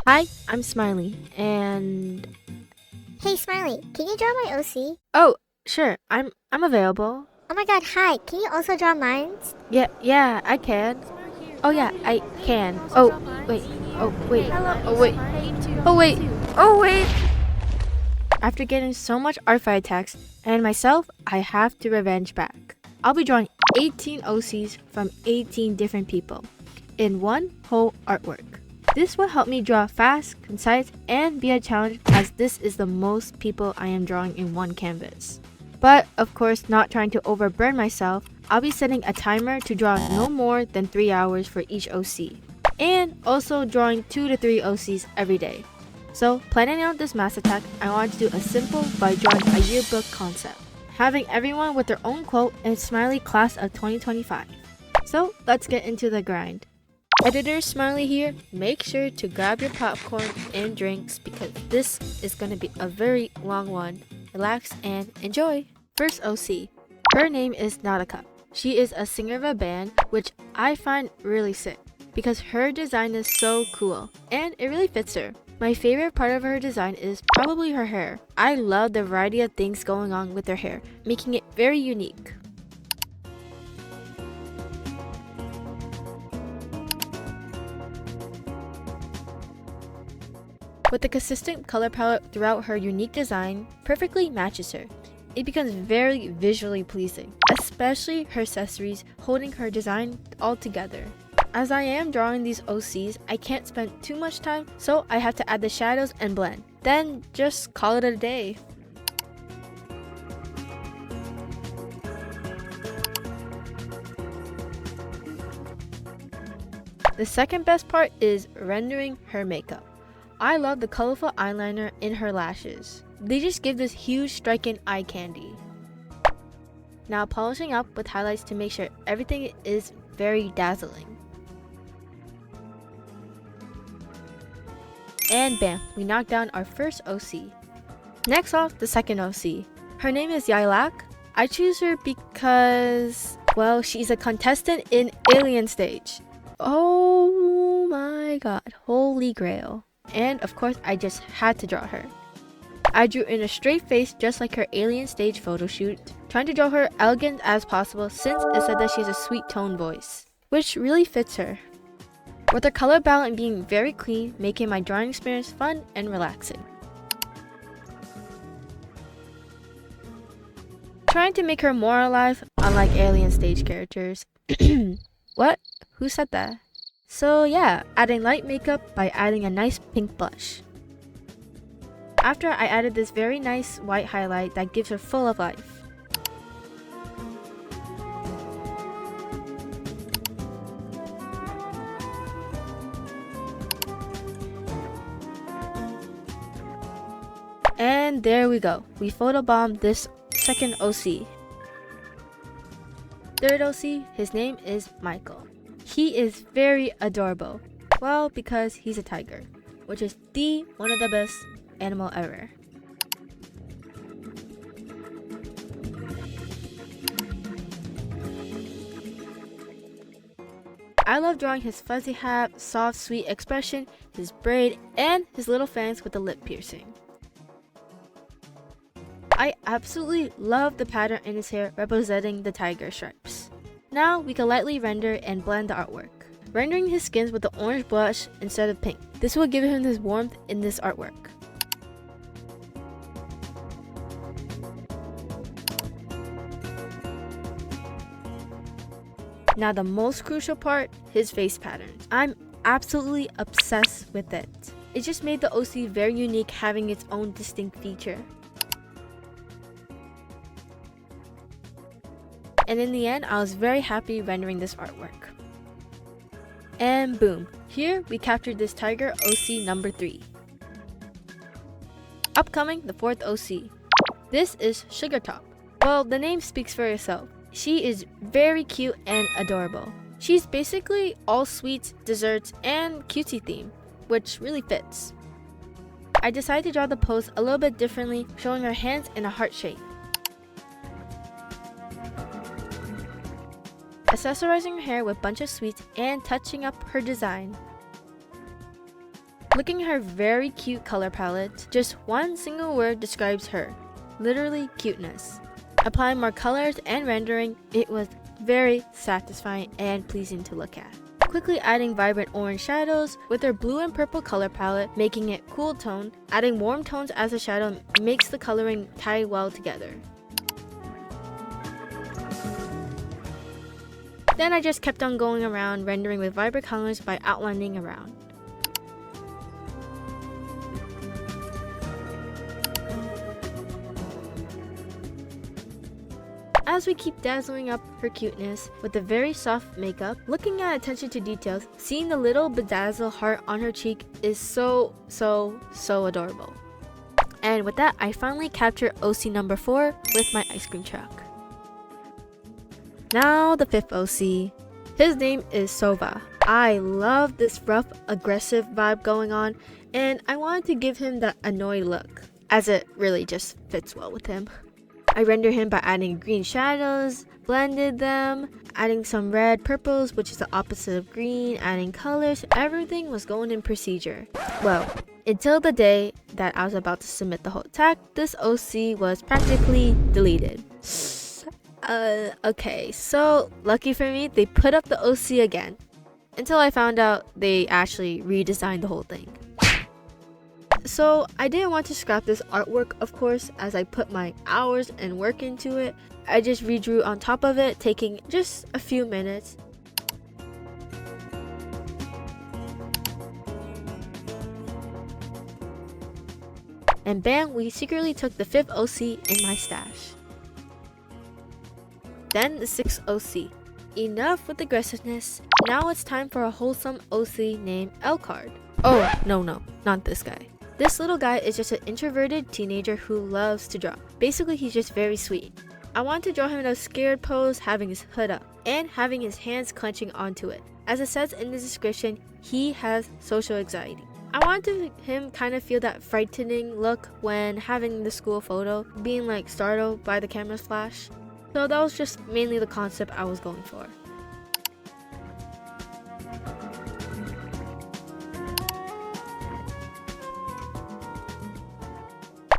Hi, I'm Smiley, and Hey Smiley, can you draw my OC? oh, sure, I'm available. Oh my god, hi, can you also draw mines? Yeah, I can. Oh yeah, I can. Oh, wait. Oh, wait. Oh, wait. Oh, wait. Oh, wait. After getting so much art fight attacks and myself, I have to revenge back. I'll be drawing 18 OCs from 18 different people in one whole artwork. This will help me draw fast, concise, and be a challenge as this is the most people I am drawing in one canvas. But of course, not trying to overburn myself, I'll be setting a timer to draw no more than 3 hours for each OC, and also drawing 2 to 3 OCs every day. So planning out this mass attack, I wanted to do a simple by drawing a yearbook concept, having everyone with their own quote and Smiley class of 2025. So let's get into the grind. Editor Smiley here, make sure to grab your popcorn and drinks because this is going to be a very long one. Relax and enjoy! First OC. Her name is Nautica. She is a singer of a band, which I find really sick because her design is so cool and it really fits her. My favorite part of her design is probably her hair. I love the variety of things going on with her hair, making it very unique. With the consistent color palette throughout her unique design, perfectly matches her. It becomes very visually pleasing, especially her accessories holding her design all together. As I am drawing these OCs, I can't spend too much time, so I have to add the shadows and blend. Then just call it a day. The second best part is rendering her makeup. I love the colorful eyeliner in her lashes. They just give this huge striking eye candy. Now polishing up with highlights to make sure everything is very dazzling. And bam, we knocked down our first OC. Next off, the second OC. Her name is Yailak. I choose her because, well, she's a contestant in Alien Stage. Oh my god, holy grail. And of course, I just had to draw her. I drew in a straight face just like her Alien Stage photo shoot, trying to draw her elegant as possible since it said that she has a sweet tone voice, which really fits her. With her color palette being very clean, making my drawing experience fun and relaxing. Trying to make her more alive, unlike Alien Stage characters. What? Who said that? So yeah, adding light makeup by adding a nice pink blush. After I added this very nice white highlight that gives her full of life. And there we go. We photobombed this second OC. Third OC, his name is Michael. He is very adorable. Well, because he's a tiger, which is one of the best animal ever. I love drawing his fuzzy hat, soft, sweet expression, his braid, and his little fangs with the lip piercing. I absolutely love the pattern in his hair representing the tiger stripes. Now we can lightly render and blend the artwork. Rendering his skins with the orange blush instead of pink. This will give him this warmth in this artwork. Now the most crucial part, his face patterns. I'm absolutely obsessed with it. It just made the OC very unique, having its own distinct feature. And in the end, I was very happy rendering this artwork. And boom, here we captured this tiger OC number 3. Upcoming, the fourth OC. This is Sugartop. Well, the name speaks for itself. She is very cute and adorable. She's basically all sweets, desserts, and cutesy theme, which really fits. I decided to draw the pose a little bit differently, showing her hands in a heart shape. Accessorizing her hair with a bunch of sweets and touching up her design. Looking at her very cute color palette, just one single word describes her. Literally cuteness. Applying more colors and rendering, it was very satisfying and pleasing to look at. Quickly adding vibrant orange shadows with her blue and purple color palette, making it cool toned. Adding warm tones as a shadow makes the coloring tie well together. Then I just kept on going around rendering with vibrant colors by outlining around. As we keep dazzling up her cuteness with the very soft makeup, looking at attention to details, seeing the little bedazzle heart on her cheek is so adorable. And with that, I finally captured OC number 4 with my ice cream truck. Now the 5th OC. His name is Sova. I love this rough, aggressive vibe going on, and I wanted to give him that annoyed look, as it really just fits well with him. I rendered him by adding green shadows, blended them, adding some red purples, which is the opposite of green, adding colors. Everything was going in procedure. Well, until the day that I was about to submit the whole tag, this OC was practically deleted. Okay, so lucky for me, they put up the OC again. Until I found out they actually redesigned the whole thing. So I didn't want to scrap this artwork, of course, as I put my hours and work into it. I just redrew on top of it, taking just a few minutes. And bam, we secretly took the 5th OC in my stash. Then the 6th OC. Enough with aggressiveness. Now it's time for a wholesome OC named Elcard. Oh, no, not this guy. This little guy is just an introverted teenager who loves to draw. Basically, he's just very sweet. I want to draw him in a scared pose, having his hood up, and having his hands clenching onto it. As it says in the description, he has social anxiety. I wanted him kind of feel that frightening look when having the school photo, being like startled by the camera's flash. So that was just mainly the concept I was going for.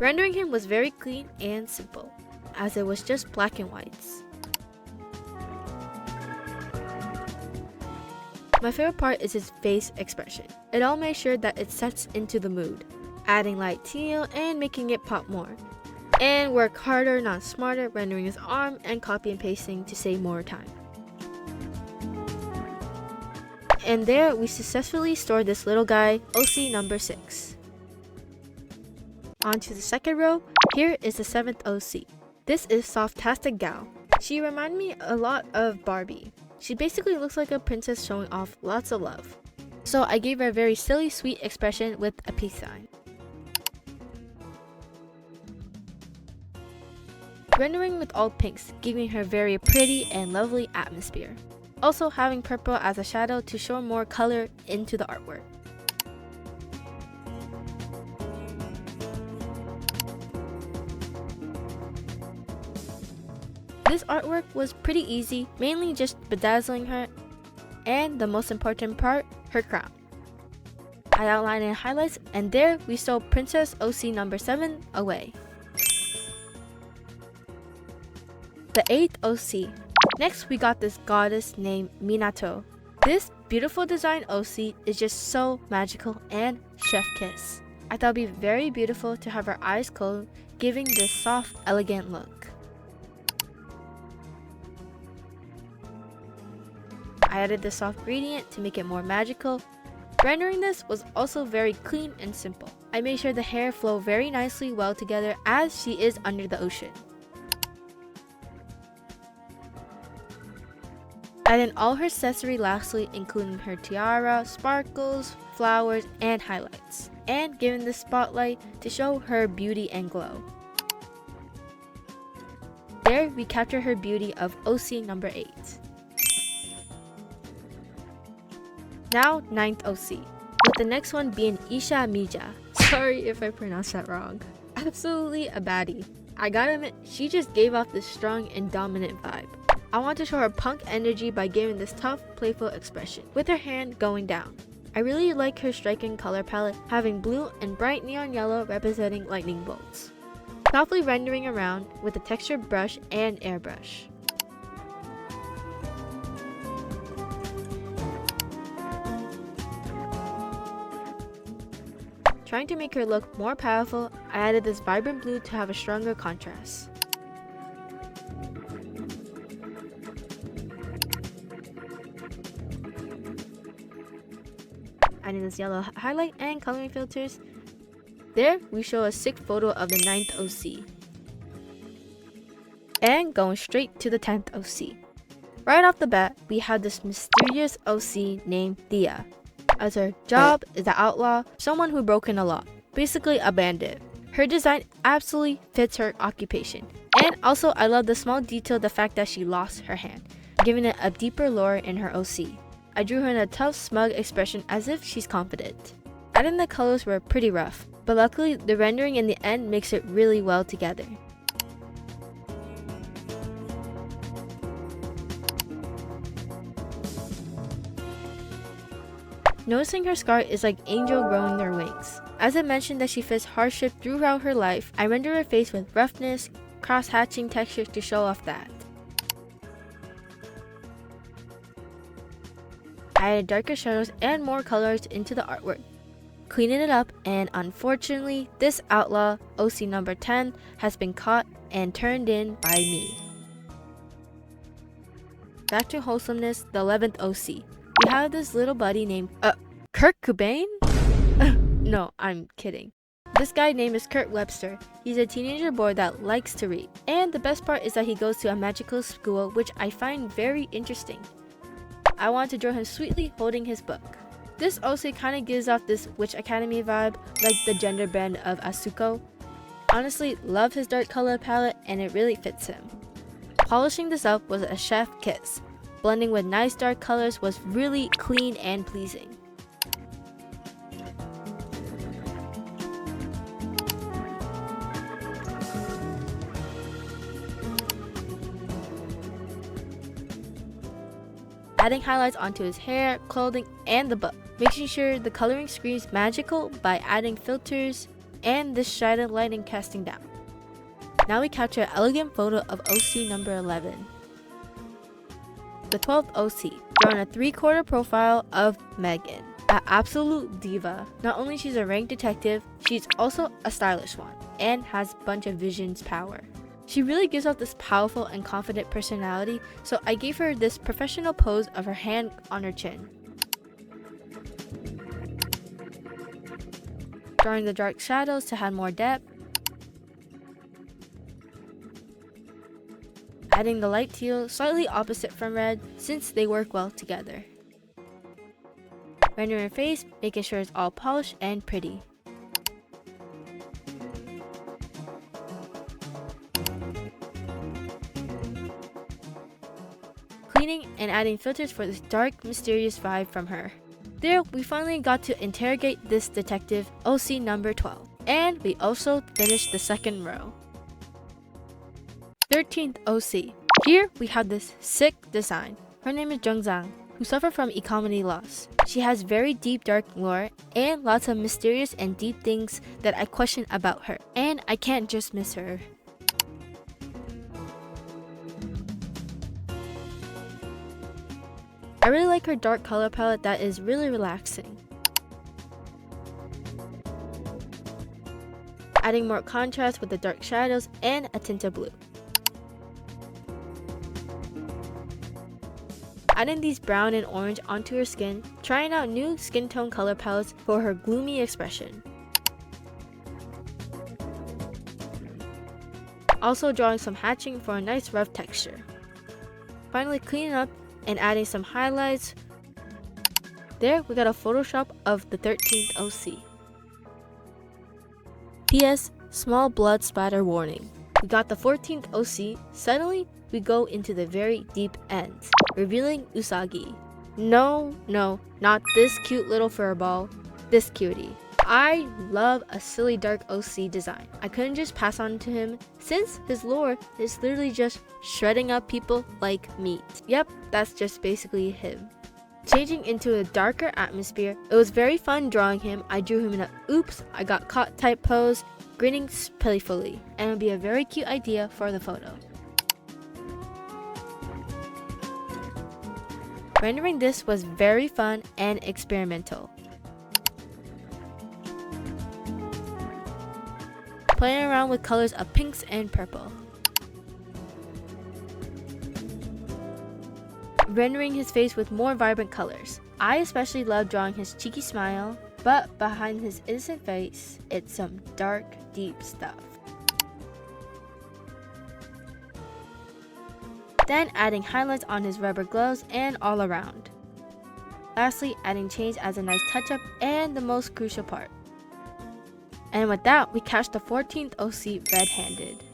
Rendering him was very clean and simple, as it was just black and whites. My favorite part is his face expression. It all made sure that it sets into the mood, adding light teal and making it pop more. And work harder, not smarter, rendering his arm and copy and pasting to save more time. And there we successfully stored this little guy, OC number 6. On to the second row, here is the 7th OC. This is Softastic Gal. She reminded me a lot of Barbie. She basically looks like a princess showing off lots of love. So I gave her a very silly, sweet expression with a peace sign. Rendering with all pinks, giving her very pretty and lovely atmosphere. Also having purple as a shadow to show more color into the artwork. This artwork was pretty easy, mainly just bedazzling her, and the most important part, her crown. I outlined in highlights, and there we stole Princess OC number 7 away. The 8th OC. Next we got this goddess named Minato. This beautiful design OC is just so magical and chef kiss. I thought it would be very beautiful to have her eyes closed, giving this soft, elegant look. I added the soft gradient to make it more magical. Rendering this was also very clean and simple. I made sure the hair flowed very nicely well together as she is under the ocean. Add in all her accessory lastly, including her tiara, sparkles, flowers, and highlights, and given the spotlight to show her beauty and glow. There we capture her beauty of OC number 8. Now 9th OC, with the next one being Isha Mija. Sorry if I pronounced that wrong. Absolutely a baddie. I gotta admit, she just gave off this strong and dominant vibe. I want to show her punk energy by giving this tough, playful expression, with her hand going down. I really like her striking color palette, having blue and bright neon yellow representing lightning bolts. Softly rendering around with a textured brush and airbrush. Trying to make her look more powerful, I added this vibrant blue to have a stronger contrast. Adding this yellow highlight and coloring filters. There, we show a sick photo of the 9th OC. And going straight to the 10th OC. Right off the bat, we have this mysterious OC named Thea. As her job is the outlaw, someone who broke in a law, basically a bandit. Her design absolutely fits her occupation. And also, I love the small detail, the fact that she lost her hand, giving it a deeper lore in her OC. I drew her in a tough, smug expression as if she's confident. Adding the colors were pretty rough, but luckily the rendering in the end makes it really well together. Noticing her scar is like angel growing their wings. As I mentioned that she faced hardship throughout her life, I render her face with roughness, cross-hatching textures to show off that. I added darker shadows and more colors into the artwork, cleaning it up, and unfortunately, this outlaw, OC number 10, has been caught and turned in by me. Back to wholesomeness, the 11th OC. We have this little buddy named, Kurt Cobain? No, I'm kidding. This guy's name is Kurt Webster. He's a teenager boy that likes to read. And the best part is that he goes to a magical school, which I find very interesting. I wanted to draw him sweetly holding his book. This OC kind of gives off this Witch Academy vibe, like the gender bend of Asuko. Honestly, love his dark color palette and it really fits him. Polishing this up was a chef kiss. Blending with nice dark colors was really clean and pleasing. Adding highlights onto his hair, clothing, and the book, making sure the coloring screams magical by adding filters and this shadow lighting casting down. Now we capture an elegant photo of OC number 11. The 12th OC, drawing a 3/4 profile of Megan, an absolute diva. Not only she's a ranked detective, she's also a stylish one and has a bunch of vision's power. She really gives off this powerful and confident personality, so I gave her this professional pose of her hand on her chin. Drawing the dark shadows to add more depth. Adding the light teal slightly opposite from red since they work well together. Rendering her face, making sure it's all polished and pretty. Cleaning and adding filters for this dark, mysterious vibe from her. There, we finally got to interrogate this detective, OC number 12. And we also finished the second row. 13th OC. Here, we have this sick design. Her name is Jungzang, who suffered from economy loss. She has very deep dark lore and lots of mysterious and deep things that I question about her. And I can't just miss her. I really like her dark color palette that is really relaxing. Adding more contrast with the dark shadows and a tint of blue. Adding these brown and orange onto her skin, trying out new skin tone color palettes for her gloomy expression. Also drawing some hatching for a nice rough texture. Finally cleaning up and adding some highlights. There, we got a Photoshop of the 13th OC. P.S. Small blood splatter warning. We got the 14th OC. Suddenly, we go into the very deep end, revealing Usagi. No, not this cute little furball. This cutie. I love a silly dark OC design. I couldn't just pass on to him since his lore is literally just shredding up people like meat. Yep, that's just basically him. changing into a darker atmosphere. It was very fun drawing him. I drew him in a oops, I got caught type pose, grinning playfully, and it would be a very cute idea for the photo. Rendering this was very fun and experimental. Playing around with colors of pinks and purple. Rendering his face with more vibrant colors. I especially love drawing his cheeky smile, but behind his innocent face, it's some dark, deep stuff. Then adding highlights on his rubber gloves and all around. Lastly, adding chains as a nice touch-up and the most crucial part. And with that, we catch the 14th OC red-handed.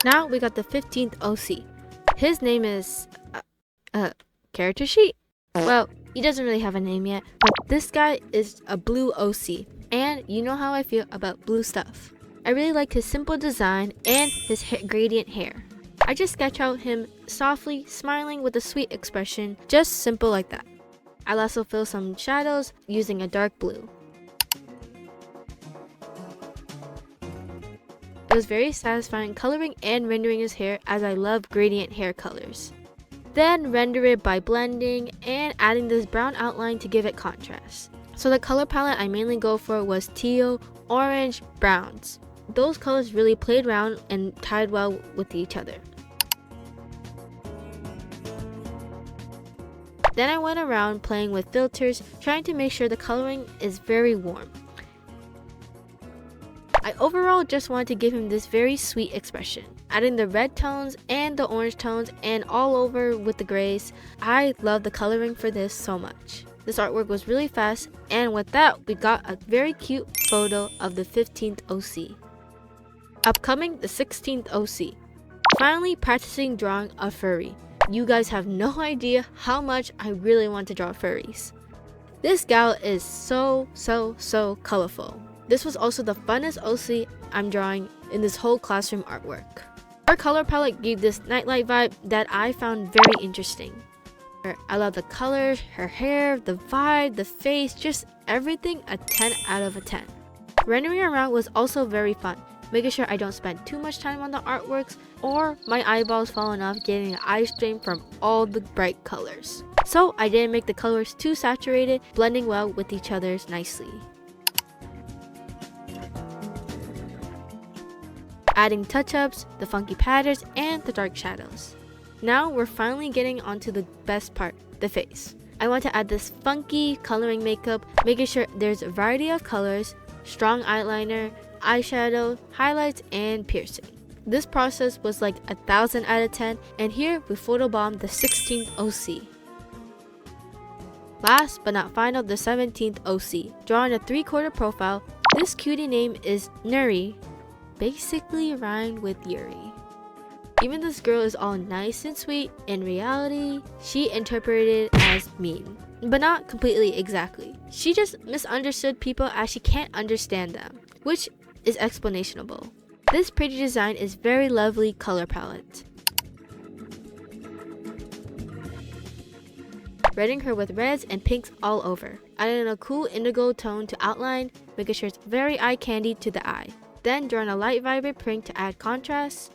Now we got the 15th OC. His name is... character sheet? Well, he doesn't really have a name yet, but this guy is a blue OC. And you know how I feel about blue stuff. I really like his simple design and his gradient hair. I just sketch out him softly, smiling with a sweet expression, just simple like that. I'll also fill some shadows using a dark blue. It was very satisfying coloring and rendering his hair, as I love gradient hair colors. Then render it by blending and adding this brown outline to give it contrast. So the color palette I mainly go for was teal, orange, browns. Those colors really played around and tied well with each other. Then I went around playing with filters, trying to make sure the coloring is very warm. I overall just wanted to give him this very sweet expression, adding the red tones and the orange tones and all over with the grays. I love the coloring for this so much. This artwork was really fast, and with that, we got a very cute photo of the 15th OC. Upcoming, the 16th OC. Finally practicing drawing a furry. You guys have no idea how much I really want to draw furries. This gal is so colorful. This was also the funnest OC I'm drawing in this whole classroom artwork. Her color palette gave this nightlight vibe that I found very interesting. I love the colors, her hair, the vibe, the face, just everything a 10 out of a 10. Rendering around was also very fun, making sure I don't spend too much time on the artworks or my eyeballs falling off getting an eye strain from all the bright colors. So I didn't make the colors too saturated, blending well with each other nicely. Adding touch-ups, the funky patterns, and the dark shadows. Now we're finally getting onto the best part, the face. I want to add this funky coloring makeup, making sure there's a variety of colors, strong eyeliner, eyeshadow, highlights, and piercing. This process was like 1,000 out of 10, and here we photobombed the 16th OC. Last but not final, the 17th OC. Drawing a 3/4 profile, this cutie name is Nuri, basically rhymed with Yuri. Even this girl is all nice and sweet, in reality, she interpreted it as mean. But not completely exactly. She just misunderstood people as she can't understand them, which is explainable. This pretty design is very lovely color palette. Redding her with reds and pinks all over. Adding a cool indigo tone to outline, making sure it's very eye candy to the eye. Then drawing a light vibrant print to add contrast.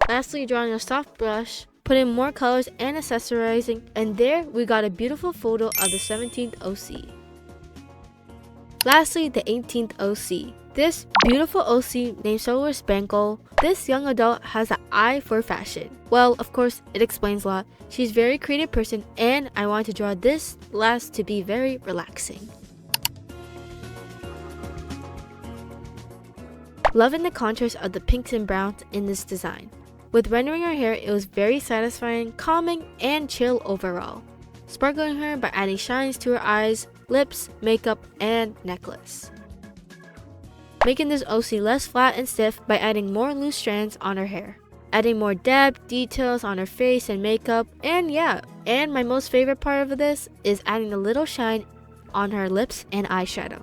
Lastly, drawing a soft brush, putting more colors and accessorizing, and there we got a beautiful photo of the 17th OC. Lastly, the 18th OC. This beautiful OC named Solar Spangle, this young adult has an eye for fashion. Well, of course, it explains a lot. She's a very creative person, and I want to draw this last to be very relaxing. Loving the contrast of the pinks and browns in this design. With rendering her hair, it was very satisfying, calming, and chill overall. Sparkling her by adding shines to her eyes, lips, makeup, and necklace. Making this OC less flat and stiff by adding more loose strands on her hair. Adding more depth, details on her face and makeup, and yeah, and my most favorite part of this is adding a little shine on her lips and eyeshadow.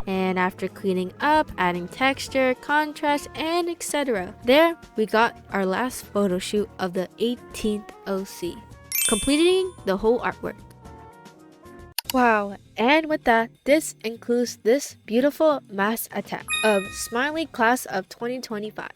And after cleaning up, adding texture, contrast, and etc., there we got our last photo shoot of the 18th OC, completing the whole artwork. Wow, and with that, this includes this beautiful mass attack of Smiley Class of 2025.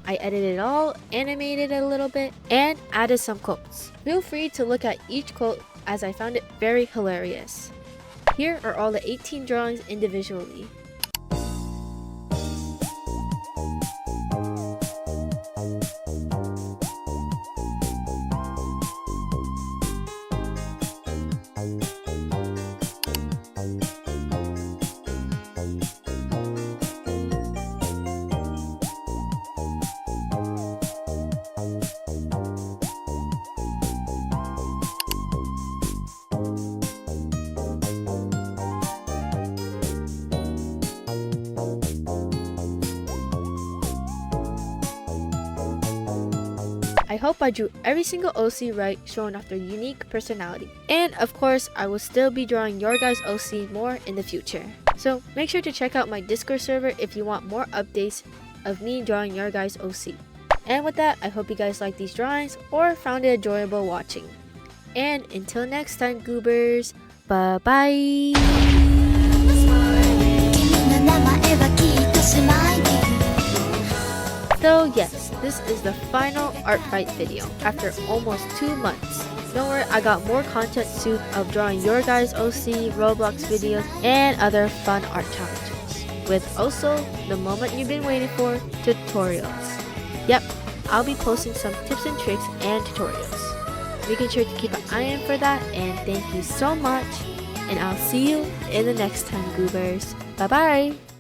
I edited it all, animated it a little bit, and added some quotes. Feel free to look at each quote as I found it very hilarious. Here are all the 18 drawings individually. I hope I drew every single OC right, showing off their unique personality. And of course, I will still be drawing your guys' OC more in the future. So make sure to check out my Discord server if you want more updates of me drawing your guys' OC. And with that, I hope you guys liked these drawings or found it enjoyable watching. And until next time, goobers, bye-bye! So yes, this is the final art fight video after almost 2 months. Don't worry, I got more content soon of drawing your guys' OC, Roblox videos, and other fun art challenges. With also the moment you've been waiting for, tutorials. Yep, I'll be posting some tips and tricks and tutorials. Making sure to keep an eye out for that, and thank you so much. And I'll see you in the next time, goobers. Bye bye!